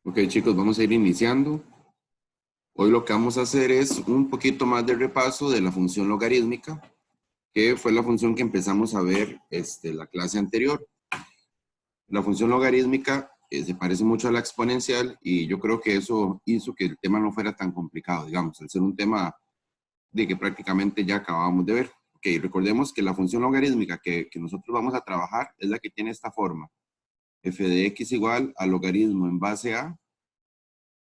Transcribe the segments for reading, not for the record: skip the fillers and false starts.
Ok, chicos, vamos a ir iniciando. Hoy lo que vamos a hacer es un poquito más de repaso de la función logarítmica, que fue la función que empezamos a ver la clase anterior. La función logarítmica se parece mucho a la exponencial y yo creo que eso hizo que el tema no fuera tan complicado, digamos, al ser un tema de que prácticamente ya acabamos de ver. Ok, recordemos que la función logarítmica que nosotros vamos a trabajar es la que tiene esta forma. F de x igual al logaritmo en base a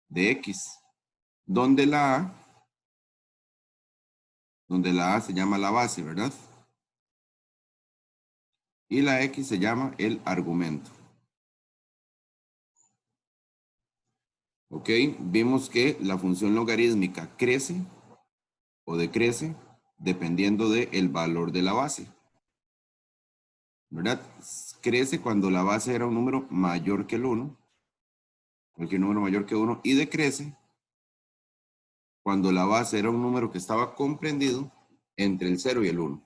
de x, donde la A se llama la base, ¿verdad? Y la X se llama el argumento. Ok, vimos que la función logarítmica crece o decrece dependiendo del valor de la base, ¿verdad? Crece cuando la base era un número mayor que el 1, cualquier número mayor que 1, y decrece cuando la base era un número que estaba comprendido entre el 0 y el 1.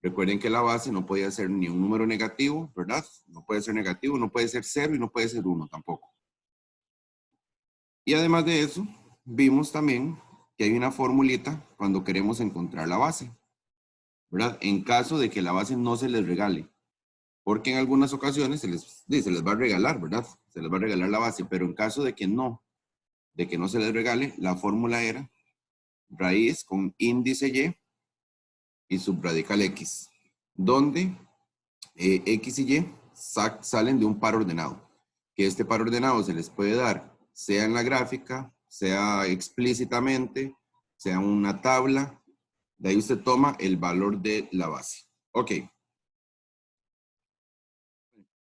Recuerden que la base no podía ser ni un número negativo, ¿verdad? No puede ser negativo, no puede ser 0 y no puede ser 1 tampoco. Y además de eso, vimos también que hay una formulita cuando queremos encontrar la base, ¿verdad? En caso de que la base no se les regale, porque en algunas ocasiones se les va a regalar, ¿verdad? Se les va a regalar la base, pero en caso de que no se les regale, la fórmula era raíz con índice y subradical x, donde x y y salen de un par ordenado, que este par ordenado se les puede dar, sea en la gráfica, sea explícitamente, sea una tabla, de ahí usted toma el valor de la base. Ok.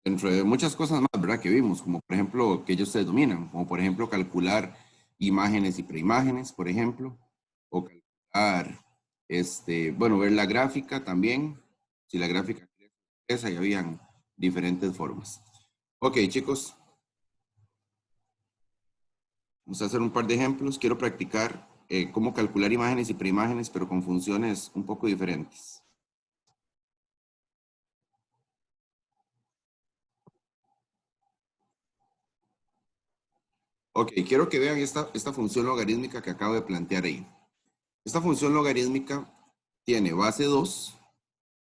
Dentro de muchas cosas más, ¿verdad? Que vimos, como por ejemplo, que ellos se dominan, como por ejemplo calcular imágenes y preimágenes, por ejemplo, o calcular, bueno, ver la gráfica también, si la gráfica esa, y habían diferentes formas. Ok, chicos, vamos a hacer un par de ejemplos. Quiero practicar cómo calcular imágenes y preimágenes, pero con funciones un poco diferentes. Ok, quiero que vean esta función logarítmica que acabo de plantear ahí. Esta función logarítmica tiene base 2,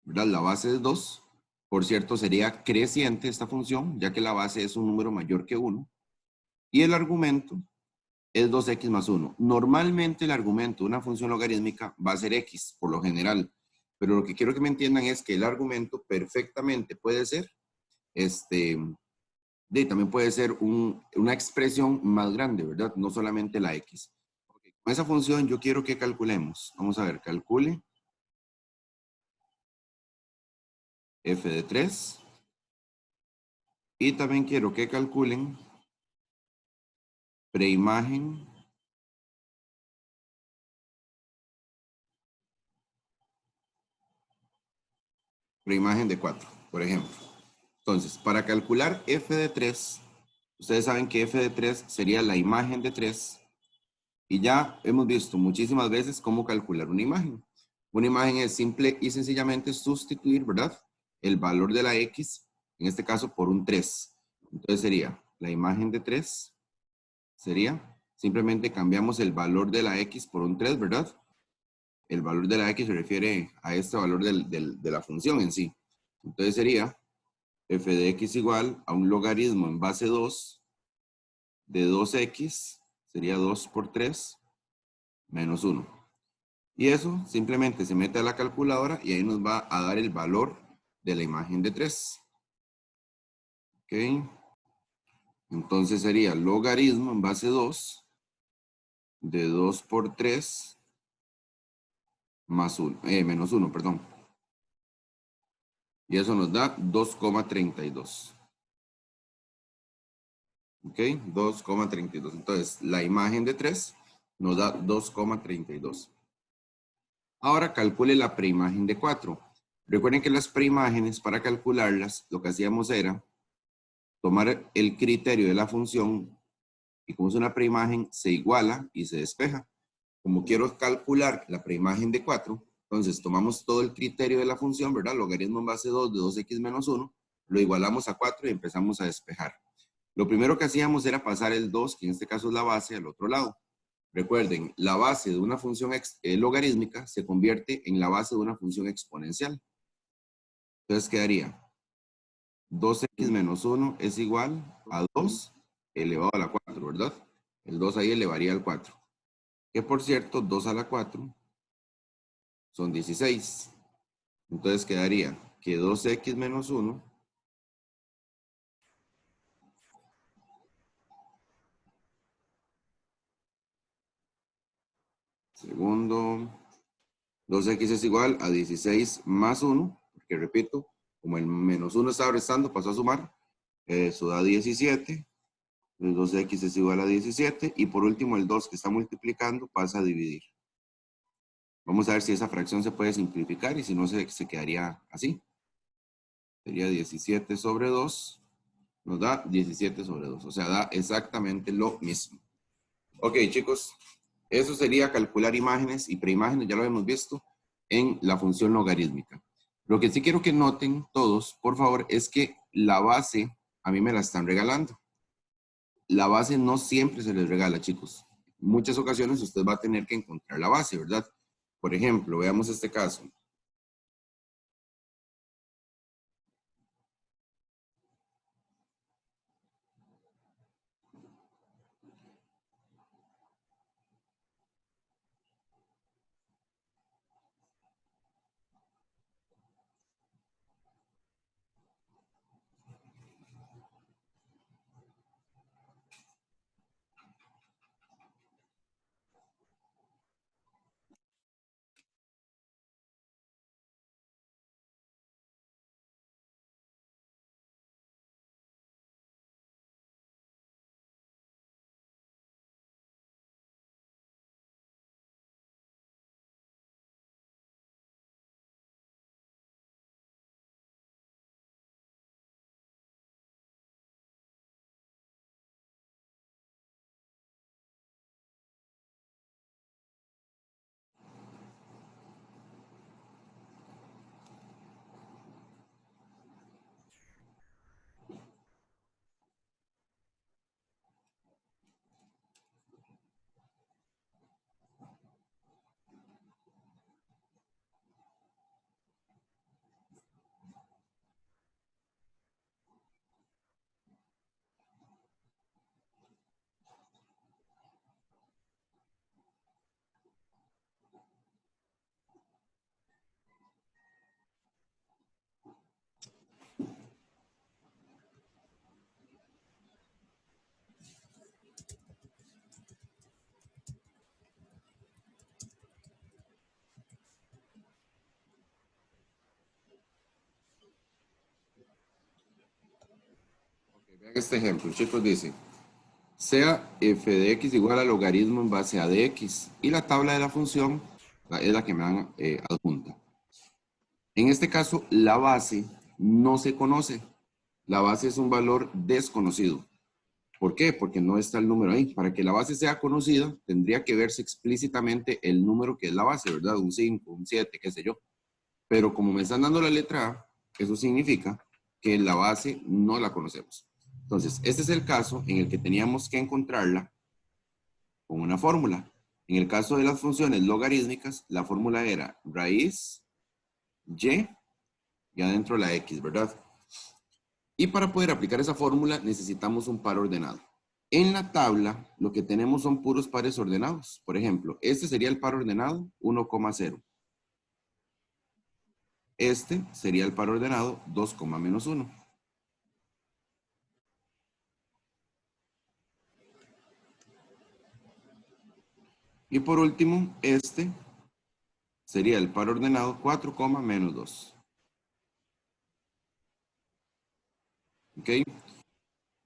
¿verdad? La base es 2. Por cierto, sería creciente esta función, ya que la base es un número mayor que 1. Y el argumento es 2x más 1. Normalmente el argumento de una función logarítmica va a ser x, por lo general. Pero lo que quiero que me entiendan es que el argumento perfectamente puede ser, también puede ser una expresión más grande, ¿verdad? No solamente la x. Okay. Con esa función yo quiero que calculemos. Vamos a ver, calcule f de 3. Y también quiero que calculen preimagen de 4, por ejemplo. Entonces, para calcular f de 3, ustedes saben que f de 3 sería la imagen de 3. Y ya hemos visto muchísimas veces cómo calcular una imagen. Una imagen es simple y sencillamente sustituir, ¿verdad? El valor de la x, en este caso, por un 3. Entonces sería la imagen de 3, sería, simplemente cambiamos el valor de la x por un 3, ¿verdad? El valor de la x se refiere a este valor de la función en sí. Entonces sería f de x igual a un logaritmo en base 2 de 2x, sería 2 por 3, menos 1. Y eso simplemente se mete a la calculadora y ahí nos va a dar el valor de la imagen de 3. ¿Ok? Entonces sería logaritmo en base 2 de 2 por 3 más 1, menos 1, perdón. Y eso nos da 2,32. ¿Ok? 2,32. Entonces, la imagen de 3 nos da 2,32. Ahora calcule la preimagen de 4. Recuerden que las preimágenes, para calcularlas, lo que hacíamos era tomar el criterio de la función y como es una preimagen, se iguala y se despeja. Como quiero calcular la preimagen de 4, entonces tomamos todo el criterio de la función, ¿verdad? Logaritmo en base 2 de 2x menos 1, lo igualamos a 4 y empezamos a despejar. Lo primero que hacíamos era pasar el 2, que en este caso es la base, al otro lado. Recuerden, la base de una función logarítmica se convierte en la base de una función exponencial. Entonces quedaría 2x menos 1 es igual a 2 elevado a la 4, ¿verdad? El 2 ahí elevaría al 4. Que por cierto, 2 a la 4 son 16. Entonces quedaría que 2x menos 1 segundo, 2x es igual a 16 más 1, porque repito, como el menos 1 estaba restando, pasó a sumar, eso da 17, el 2x es igual a 17, y por último el 2 que está multiplicando pasa a dividir. Vamos a ver si esa fracción se puede simplificar y si no se quedaría así. Sería 17 sobre 2, nos da 17 sobre 2, o sea, da exactamente lo mismo. Ok, chicos, eso sería calcular imágenes y preimágenes, ya lo hemos visto, en la función logarítmica. Lo que sí quiero que noten todos, por favor, es que la base a mí me la están regalando. La base no siempre se les regala, chicos. En muchas ocasiones usted va a tener que encontrar la base, ¿verdad? Por ejemplo, veamos este caso. Vean este ejemplo, chicos, dice, sea f de x igual al logaritmo en base a de x, y la tabla de la función es la que me dan adjunta. En este caso, la base no se conoce. La base es un valor desconocido. ¿Por qué? Porque no está el número ahí. Para que la base sea conocida, tendría que verse explícitamente el número que es la base, ¿verdad? Un 5, un 7, qué sé yo. Pero como me están dando la letra A, eso significa que la base no la conocemos. Entonces, este es el caso en el que teníamos que encontrarla con una fórmula. En el caso de las funciones logarítmicas, la fórmula era raíz y adentro la x, ¿verdad? Y para poder aplicar esa fórmula necesitamos un par ordenado. En la tabla lo que tenemos son puros pares ordenados. Por ejemplo, este sería el par ordenado 1,0. Este sería el par ordenado 2, menos 1. Y por último, este sería el par ordenado 4, menos 2. ¿Ok?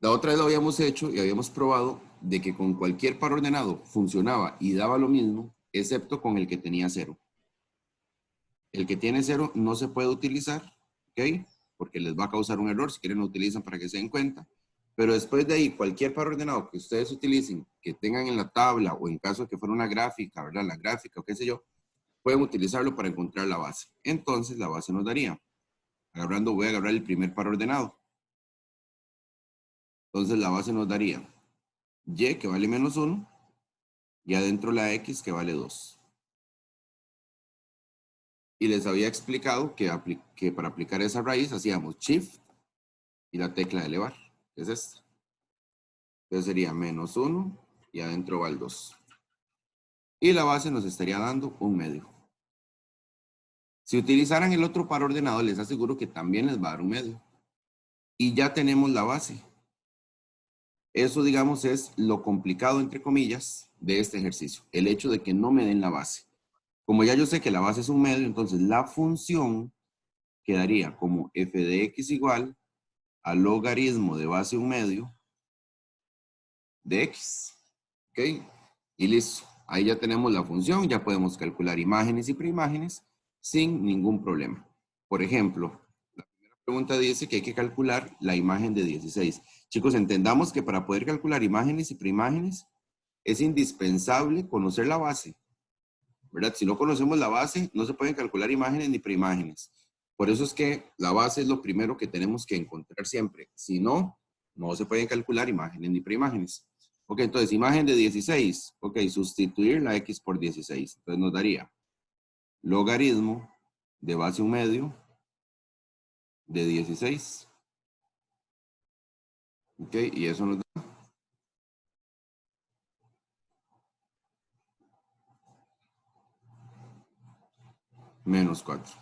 La otra vez lo habíamos hecho y habíamos probado de que con cualquier par ordenado funcionaba y daba lo mismo, excepto con el que tenía 0. El que tiene 0 no se puede utilizar, ¿ok? Porque les va a causar un error, si quieren lo utilizan para que se den cuenta. Pero después de ahí, cualquier par ordenado que ustedes utilicen, que tengan en la tabla o en caso de que fuera una gráfica, ¿verdad? La gráfica o qué sé yo, pueden utilizarlo para encontrar la base. Entonces, la base nos daría, voy a agarrar el primer par ordenado. Entonces la base nos daría y que vale menos 1 y adentro la x que vale 2. Y les había explicado que para aplicar esa raíz hacíamos shift y la tecla de elevar, que es esta. Entonces sería menos 1 y adentro va el 2. Y la base nos estaría dando 1/2. Si utilizaran el otro par ordenado, les aseguro que también les va a dar 1/2. Y ya tenemos la base. Eso, digamos, es lo complicado, entre comillas, de este ejercicio. El hecho de que no me den la base. Como ya yo sé que la base es 1/2, entonces la función quedaría como f de x igual al logaritmo de base 1/2 de x. ¿Ok? Y listo. Ahí ya tenemos la función, ya podemos calcular imágenes y preimágenes sin ningún problema. Por ejemplo, la primera pregunta dice que hay que calcular la imagen de 16. Chicos, entendamos que para poder calcular imágenes y preimágenes es indispensable conocer la base, ¿verdad? Si no conocemos la base, no se pueden calcular imágenes ni preimágenes. Por eso es que la base es lo primero que tenemos que encontrar siempre. Si no, no se pueden calcular imágenes ni preimágenes. Ok, entonces, imagen de 16. Ok, sustituir la x por 16. Entonces nos daría logaritmo de base 1/2 de 16. Ok, y eso nos da menos 4.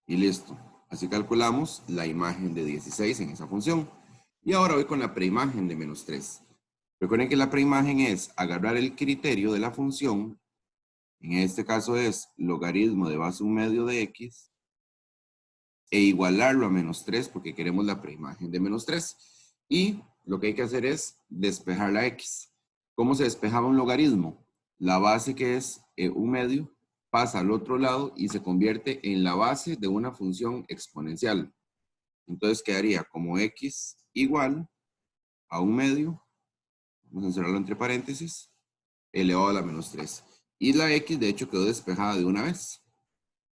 Y listo. Así calculamos la imagen de 16 en esa función. Y ahora voy con la preimagen de menos 3. Recuerden que la preimagen es agarrar el criterio de la función. En este caso es logaritmo de base 1/2 de x. E igualarlo a menos 3 porque queremos la preimagen de menos 3. Y lo que hay que hacer es despejar la x. ¿Cómo se despejaba un logaritmo? La base que es 1/2 pasa al otro lado y se convierte en la base de una función exponencial. Entonces quedaría como x igual a 1/2, vamos a encerrarlo entre paréntesis, elevado a la menos 3. Y la x de hecho quedó despejada de una vez.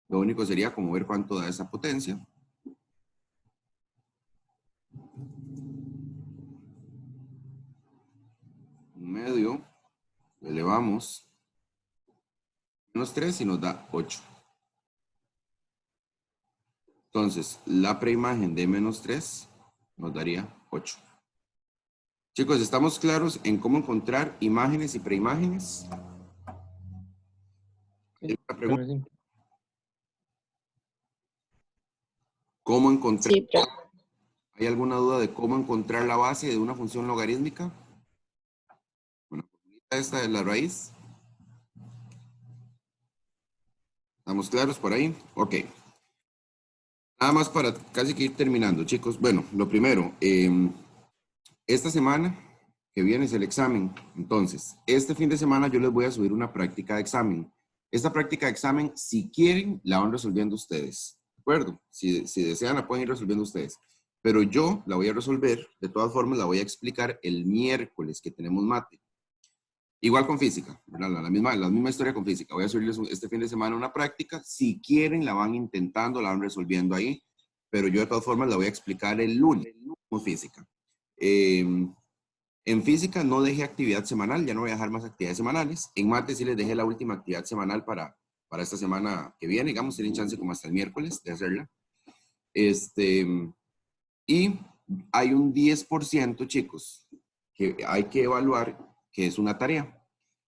Lo único sería como ver cuánto da esa potencia. Un medio, lo elevamos menos 3 y nos da 8. Entonces, la preimagen de menos 3 nos daría 8. Chicos, ¿estamos claros en cómo encontrar imágenes y preimágenes? Sí, ¿Alguna pregunta? sí. ¿Cómo encontrar? Sí, ¿Hay alguna duda de cómo encontrar la base de una función logarítmica? Bueno, esta es la raíz. ¿Estamos claros por ahí? Ok. Nada más para casi que ir terminando, chicos. Bueno, lo primero, esta semana que viene es el examen. Entonces, este fin de semana yo les voy a subir una práctica de examen. Esta práctica de examen, si quieren, la van resolviendo ustedes. ¿De acuerdo? Si desean, la pueden ir resolviendo ustedes. Pero yo la voy a resolver, de todas formas, la voy a explicar el miércoles que tenemos mate. Igual con física, ¿verdad? La misma historia con física. Voy a subirles este fin de semana una práctica. Si quieren, la van intentando, la van resolviendo ahí. Pero yo de todas formas la voy a explicar el lunes con física. En física no dejé actividad semanal, ya no voy a dejar más actividades semanales. En mate sí les dejé la última actividad semanal para esta semana que viene. Digamos, tienen chance como hasta el miércoles de hacerla. Y hay un 10%, chicos, que hay que evaluar, que es una tarea.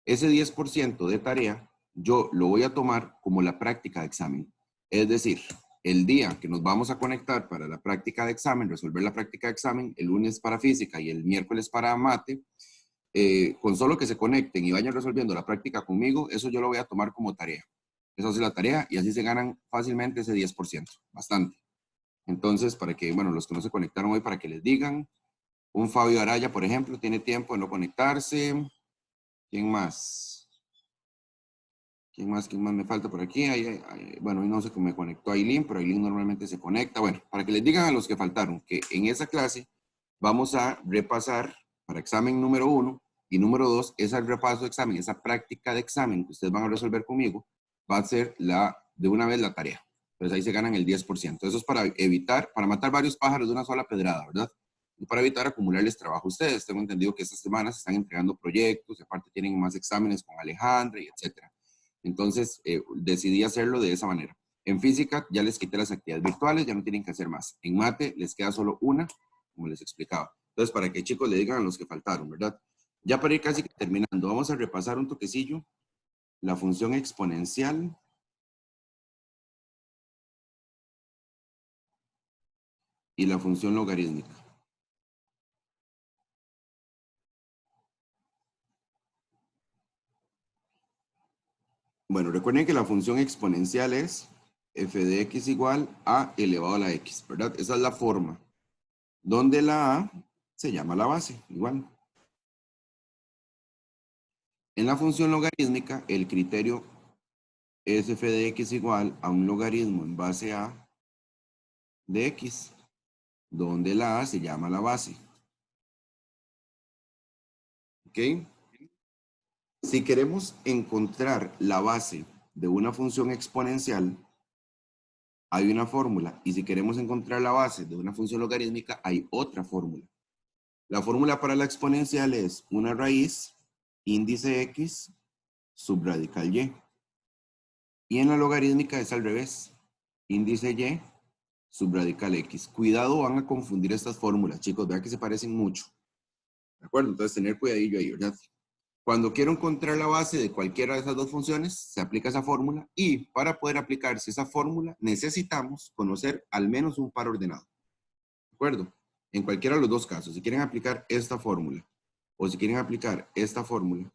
Ese 10% de tarea, yo lo voy a tomar como la práctica de examen. Es decir, el día que nos vamos a conectar para la práctica de examen, resolver la práctica de examen, el lunes para física y el miércoles para mate, con solo que se conecten y vayan resolviendo la práctica conmigo, eso yo lo voy a tomar como tarea. Esa es la tarea y así se ganan fácilmente ese 10%, bastante. Entonces, para que, bueno, los que no se conectaron hoy, para que les digan, un Fabio Araya, por ejemplo, tiene tiempo de no conectarse. ¿Quién más? ¿Quién más me falta por aquí? Bueno, hoy no sé cómo me conectó Aileen, pero Aileen normalmente se conecta. Bueno, para que les digan a los que faltaron que en esa clase vamos a repasar para examen número 1 y número 2, ese repaso de examen, esa práctica de examen que ustedes van a resolver conmigo, va a ser de una vez la tarea. Entonces ahí se ganan el 10%. Eso es para evitar, para matar varios pájaros de una sola pedrada, ¿verdad? y para evitar acumularles trabajo a ustedes. Tengo entendido que estas semanas están entregando proyectos, y aparte tienen más exámenes con Alejandra y etcétera. Entonces, decidí hacerlo de esa manera. En física ya les quité las actividades virtuales, ya no tienen que hacer más. En mate les queda solo una, como les explicaba. Entonces, para que chicos le digan a los que faltaron, ¿verdad? Ya para ir casi terminando, vamos a repasar un toquecillo la función exponencial y la función logarítmica. Bueno, recuerden que la función exponencial es f de x igual a elevado a la x, ¿verdad? Esa es la forma, donde la a se llama la base, igual. En la función logarítmica, el criterio es f de x igual a un logaritmo en base a de x, donde la a se llama la base. ¿Ok? Si queremos encontrar la base de una función exponencial, hay una fórmula. Y si queremos encontrar la base de una función logarítmica, hay otra fórmula. La fórmula para la exponencial es una raíz, índice x, subradical y. Y en la logarítmica es al revés. Índice y, subradical x. Cuidado, van a confundir estas fórmulas, chicos. Vean que se parecen mucho. ¿De acuerdo? Entonces, tener cuidadillo ahí, ¿verdad? Cuando quiero encontrar la base de cualquiera de esas dos funciones, se aplica esa fórmula. Y para poder aplicarse esa fórmula, necesitamos conocer al menos un par ordenado. ¿De acuerdo? En cualquiera de los dos casos. Si quieren aplicar esta fórmula o si quieren aplicar esta fórmula,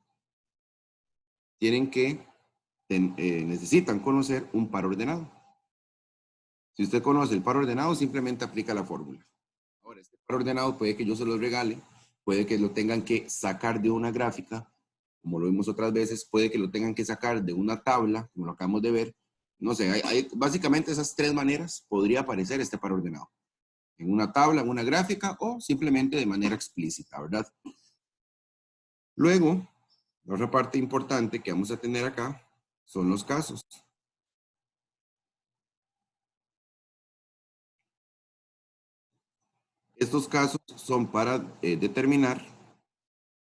tienen que necesitan conocer un par ordenado. Si usted conoce el par ordenado, simplemente aplica la fórmula. Ahora, este par ordenado puede que yo se lo regale, puede que lo tengan que sacar de una gráfica, como lo vimos otras veces, puede que lo tengan que sacar de una tabla, como lo acabamos de ver. No sé, hay básicamente esas tres maneras podría aparecer este par ordenado. En una tabla, en una gráfica o simplemente de manera explícita, ¿verdad? Luego, la otra parte importante que vamos a tener acá son los casos. Estos casos son para determinar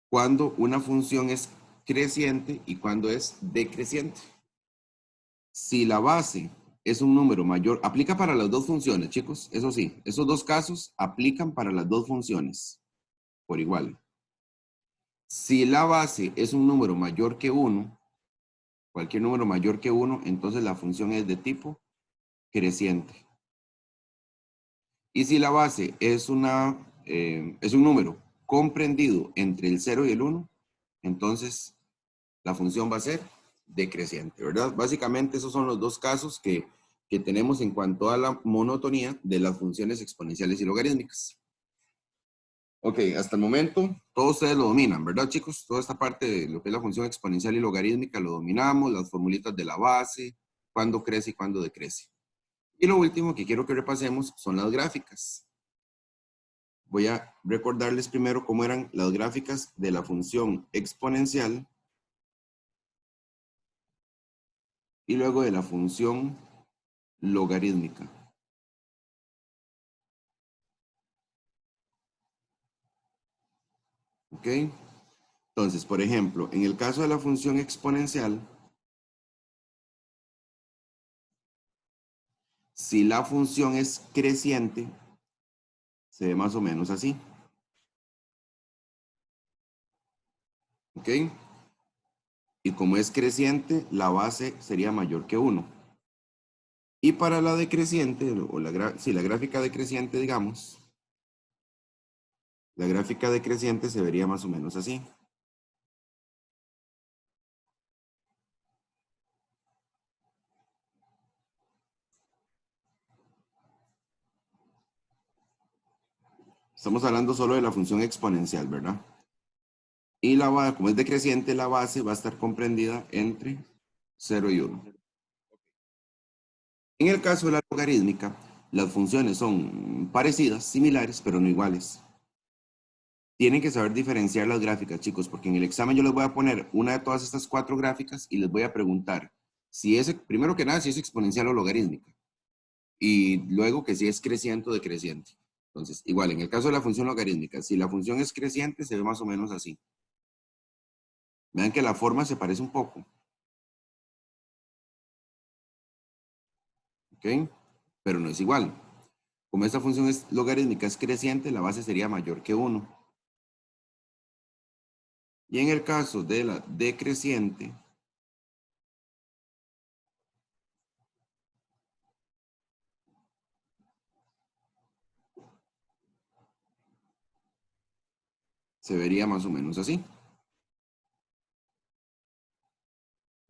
cuándo una función es creciente y cuándo es decreciente. Si la base es un número mayor, aplica para las dos funciones, chicos, eso sí, esos dos casos aplican para las dos funciones por igual. Si la base es un número mayor que 1, cualquier número mayor que 1, entonces la función es de tipo creciente. Y si la base es un número comprendido entre el 0 y el 1, entonces la función va a ser decreciente, ¿verdad? Básicamente esos son los dos casos que tenemos en cuanto a la monotonía de las funciones exponenciales y logarítmicas. Ok, hasta el momento todos ustedes lo dominan, ¿verdad, chicos? Toda esta parte de lo que es la función exponencial y logarítmica lo dominamos, las formulitas de la base, cuándo crece y cuándo decrece. Y lo último que quiero que repasemos son las gráficas. Voy a recordarles primero cómo eran las gráficas de la función exponencial y luego de la función logarítmica. ¿Ok? Entonces, por ejemplo, en el caso de la función exponencial, si la función es creciente, se ve más o menos así. ¿Ok? Y como es creciente, la base sería mayor que 1. Y para la decreciente, o la gráfica decreciente, digamos, la gráfica decreciente se vería más o menos así. Estamos hablando solo de la función exponencial, ¿verdad? Y como es decreciente, la base va a estar comprendida entre 0 y 1. En el caso de la logarítmica, las funciones son parecidas, similares, pero no iguales. Tienen que saber diferenciar las gráficas, chicos, porque en el examen yo les voy a poner una de todas estas 4 gráficas y les voy a preguntar si es, primero que nada, si es exponencial o logarítmica. Y luego que si es creciente o decreciente. Entonces, igual, en el caso de la función logarítmica, si la función es creciente, se ve más o menos así. Vean que la forma se parece un poco. ¿Ok? Pero no es igual. Como esta función es logarítmica, es creciente, la base sería mayor que 1. Y en el caso de la decreciente, se vería más o menos así.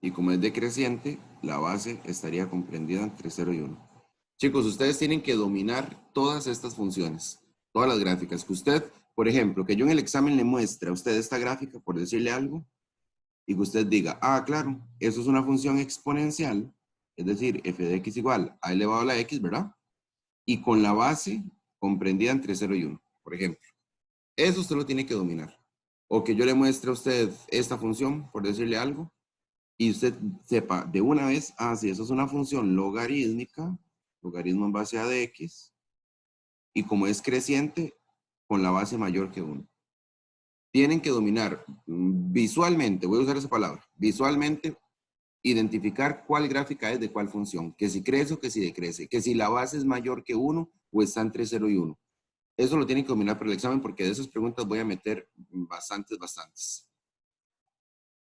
Y como es decreciente, la base estaría comprendida entre 0 y 1. Chicos, ustedes tienen que dominar todas estas funciones, todas las gráficas. Que usted, por ejemplo, que yo en el examen le muestre a usted esta gráfica, por decirle algo, y que usted diga, ah, claro, eso es una función exponencial, es decir, f de x igual a elevado a la x, ¿verdad? Y con la base comprendida entre 0 y 1, por ejemplo. Eso usted lo tiene que dominar. O que yo le muestre a usted esta función, por decirle algo, y usted sepa de una vez, ah, sí, eso es una función logarítmica, logaritmo en base a de x, y como es creciente, con la base mayor que 1. Tienen que dominar visualmente, voy a usar esa palabra, visualmente, identificar cuál gráfica es de cuál función, que si crece o que si decrece, que si la base es mayor que 1 o está entre 0 y 1. Eso lo tienen que dominar para el examen porque de esas preguntas voy a meter bastantes.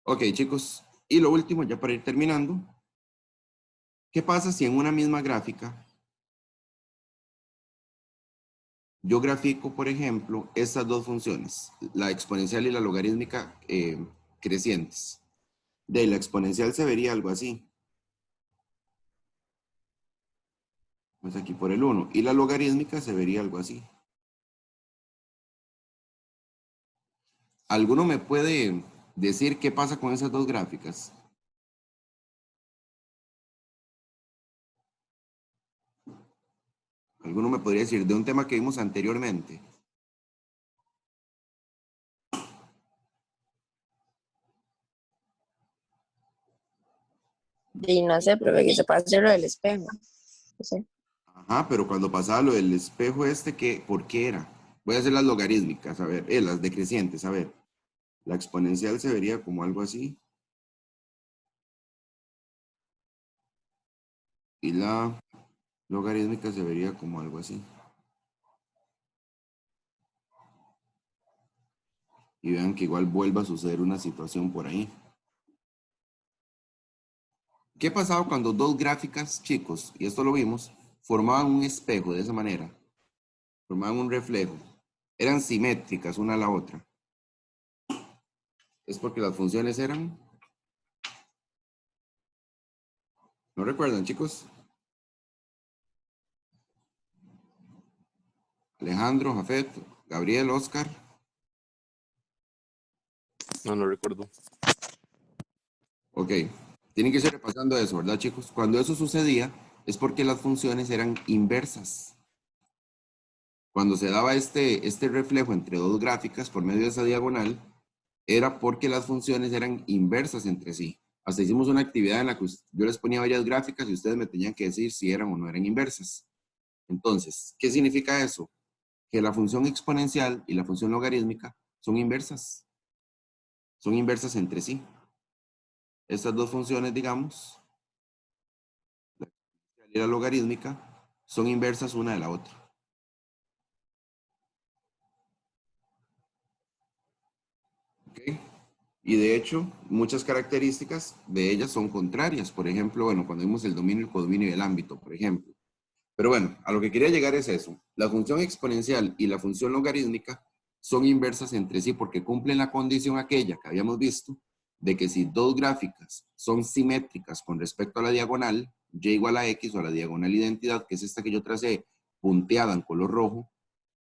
Ok, chicos. Y lo último, ya para ir terminando. ¿Qué pasa si en una misma gráfica yo grafico, por ejemplo, estas dos funciones, la exponencial y la logarítmica crecientes? De la exponencial se vería algo así. Pues aquí por el 1. Y la logarítmica se vería algo así. ¿Alguno me puede decir qué pasa con esas dos gráficas? ¿Alguno me podría decir de un tema que vimos anteriormente? Y no sé, pero que se puede hacer lo del espejo. No sé. Ajá, pero cuando pasaba lo del espejo ¿por qué era? Voy a hacer las logarítmicas, a ver, las decrecientes, a ver. La exponencial se vería como algo así. Y la logarítmica se vería como algo así. Y vean que igual vuelva a suceder una situación por ahí. ¿Qué pasaba cuando dos gráficas, chicos, y esto lo vimos, formaban un espejo de esa manera? Formaban un reflejo. Eran simétricas una a la otra. Es porque las funciones eran... ¿No recuerdan, chicos? Alejandro, Jafet, Gabriel, Oscar. No, no recuerdo. Ok, tienen que ir repasando eso, ¿verdad, chicos? Cuando eso sucedía es porque las funciones eran inversas. Cuando se daba este reflejo entre dos gráficas por medio de esa diagonal, era porque las funciones eran inversas entre sí. Hasta hicimos una actividad en la que yo les ponía varias gráficas y ustedes me tenían que decir si eran o no eran inversas. Entonces, ¿qué significa eso? Que la función exponencial y la función logarítmica son inversas. Son inversas entre sí. Estas dos funciones, digamos, la exponencial y la logarítmica, son inversas una de la otra. ¿Ok? Y de hecho, muchas características de ellas son contrarias. Por ejemplo, bueno, cuando vimos el dominio, el codominio y el ámbito, por ejemplo. Pero bueno, a lo que quería llegar es eso. La función exponencial y la función logarítmica son inversas entre sí porque cumplen la condición aquella que habíamos visto de que si dos gráficas son simétricas con respecto a la diagonal, y igual a x o a la diagonal identidad, que es esta que yo tracé punteada en color rojo,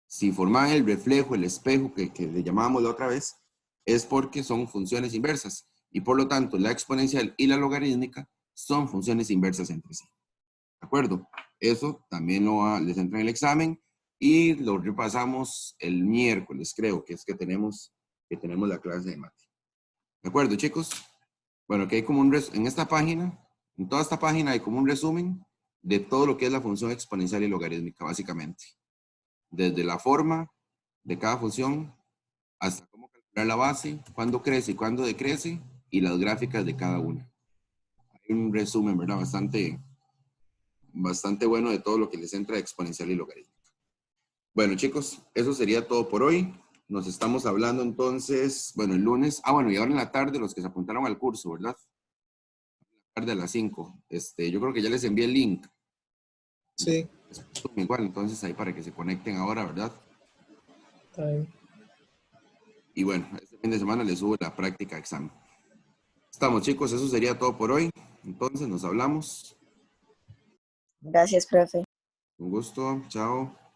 si forman el reflejo, el espejo que le llamábamos la otra vez, es porque son funciones inversas. Y por lo tanto, la exponencial y la logarítmica son funciones inversas entre sí. ¿De acuerdo? Eso también les entra en el examen y lo repasamos el miércoles, creo, que es que tenemos la clase de mate. ¿De acuerdo, chicos? Bueno, que hay como en esta página, en toda esta página hay como un resumen de todo lo que es la función exponencial y logarítmica, básicamente. desde la forma de cada función hasta cómo calcular la base, cuándo crece y cuándo decrece, y las gráficas de cada una. Hay un resumen, ¿verdad? Bastante bueno de todo lo que les entra de exponencial y logarítmica. Bueno, chicos, eso sería todo por hoy. Nos estamos hablando entonces, bueno, el lunes. Bueno, y ahora en la tarde, los que se apuntaron al curso, ¿verdad? Tarde a las 5. Yo creo que ya les envié el link. Sí. Igual, entonces ahí para que se conecten ahora, ¿verdad? Está bien. Y bueno, este fin de semana les subo la práctica examen. Estamos, chicos, eso sería todo por hoy. Entonces nos hablamos. Gracias, profe. Un gusto, chao.